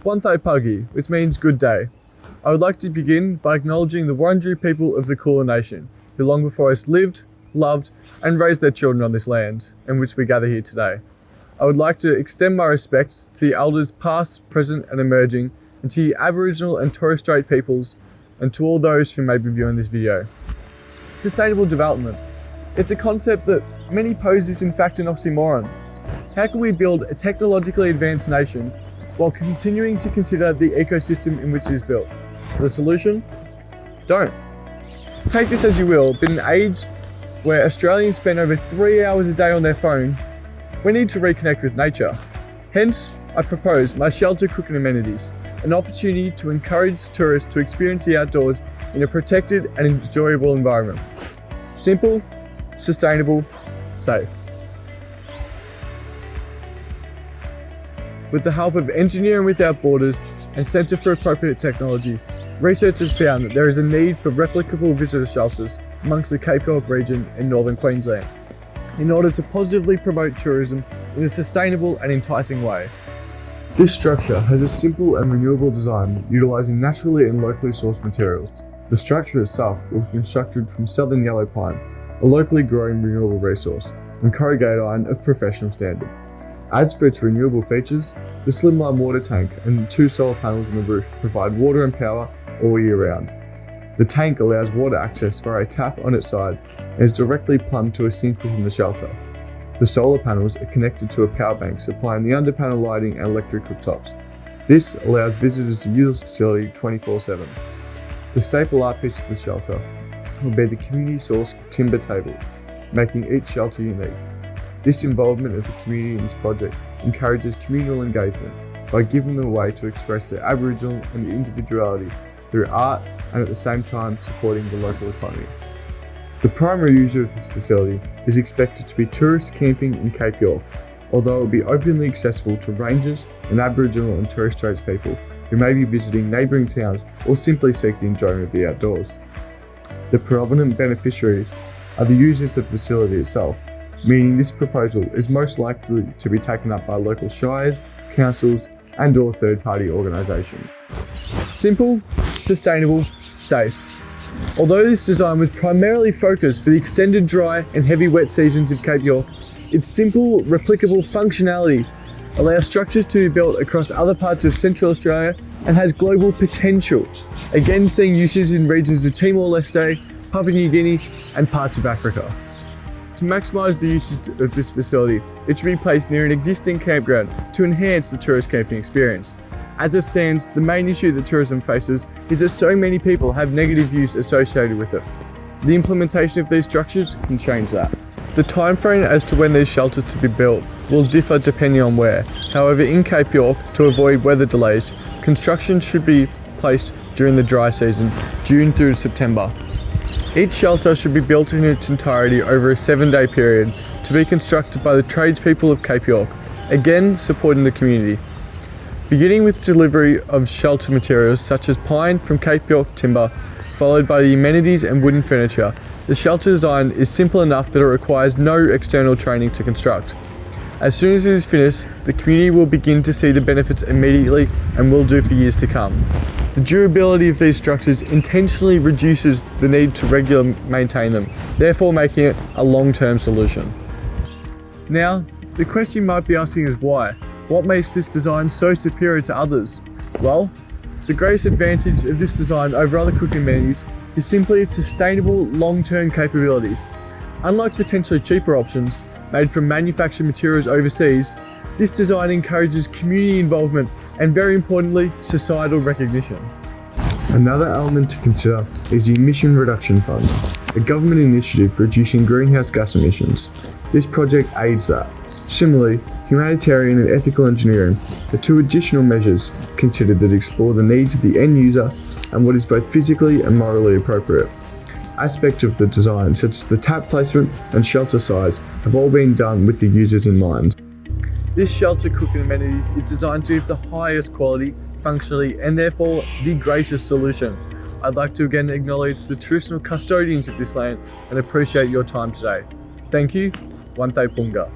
Wante Pagi, which means good day. I would like to begin by acknowledging the Wurundjeri people of the Kulin Nation, who long before us lived, loved, and raised their children on this land, in which we gather here today. I would like to extend my respects to the elders past, present, and emerging, and to the Aboriginal and Torres Strait peoples, and to all those who may be viewing this video. Sustainable development. It's a concept that many pose is in fact an oxymoron. How can we build a technologically advanced nation while continuing to consider the ecosystem in which it is built? The solution? Don't. Take this as you will, but in an age where Australians spend over 3 hours a day on their phone, we need to reconnect with nature. Hence, I propose my shelter cooking amenities, an opportunity to encourage tourists to experience the outdoors in a protected and enjoyable environment. Simple, sustainable, safe. With the help of Engineering Without Borders and Centre for Appropriate Technology, researchers found that there is a need for replicable visitor shelters amongst the Cape York region in northern Queensland, in order to positively promote tourism in a sustainable and enticing way. This structure has a simple and renewable design utilising naturally and locally sourced materials. The structure itself will be constructed from southern yellow pine, a locally grown renewable resource, and corrugated iron of professional standard. As for its renewable features, the slimline water tank and 2 solar panels on the roof provide water and power all year round. The tank allows water access via a tap on its side and is directly plumbed to a sink within the shelter. The solar panels are connected to a power bank supplying the under panel lighting and electric cooktops. This allows visitors to use the facility 24/7. The staple art piece of the shelter will be the community-sourced timber table, making each shelter unique. This involvement of the community in this project encourages communal engagement by giving them a way to express their Aboriginal and individuality through art and at the same time supporting the local economy. The primary user of this facility is expected to be tourists camping in Cape York, although it will be openly accessible to rangers and Aboriginal and Torres Strait people who may be visiting neighbouring towns or simply seek the enjoyment of the outdoors. The predominant beneficiaries are the users of the facility itself, meaning this proposal is most likely to be taken up by local shires, councils and/or third-party organisations. Simple, sustainable, safe. Although this design was primarily focused for the extended dry and heavy wet seasons of Cape York, its simple, replicable functionality allows structures to be built across other parts of Central Australia and has global potential, again seeing uses in regions of Timor-Leste, Papua New Guinea and parts of Africa. To maximise the usage of this facility, it should be placed near an existing campground to enhance the tourist camping experience. As it stands, the main issue that tourism faces is that so many people have negative views associated with it. The implementation of these structures can change that. The timeframe as to when these shelters to be built will differ depending on where. However, in Cape York, to avoid weather delays, construction should be placed during the dry season, June through September. Each shelter should be built in its entirety over a 7-day period to be constructed by the tradespeople of Cape York, again supporting the community. Beginning with delivery of shelter materials such as pine from Cape York timber, followed by the amenities and wooden furniture, the shelter design is simple enough that it requires no external training to construct. As soon as it is finished, the community will begin to see the benefits immediately and will do for years to come. The durability of these structures intentionally reduces the need to regularly maintain them, therefore making it a long-term solution. Now, the question you might be asking is why? What makes this design so superior to others? Well, the greatest advantage of this design over other cooking amenities is simply its sustainable long-term capabilities. Unlike potentially cheaper options made from manufactured materials overseas, this design encourages community involvement and, very importantly, societal recognition. Another element to consider is the Emission Reduction Fund, a government initiative for reducing greenhouse gas emissions. This project aids that. Similarly, humanitarian and ethical engineering are 2 additional measures considered that explore the needs of the end user and what is both physically and morally appropriate. Aspects of the design, such as the tap placement and shelter size, have all been done with the users in mind. This shelter cooking amenities is designed to give the highest quality, functionally, and therefore the greatest solution. I'd like to again acknowledge the traditional custodians of this land and appreciate your time today. Thank you. Wante Punga.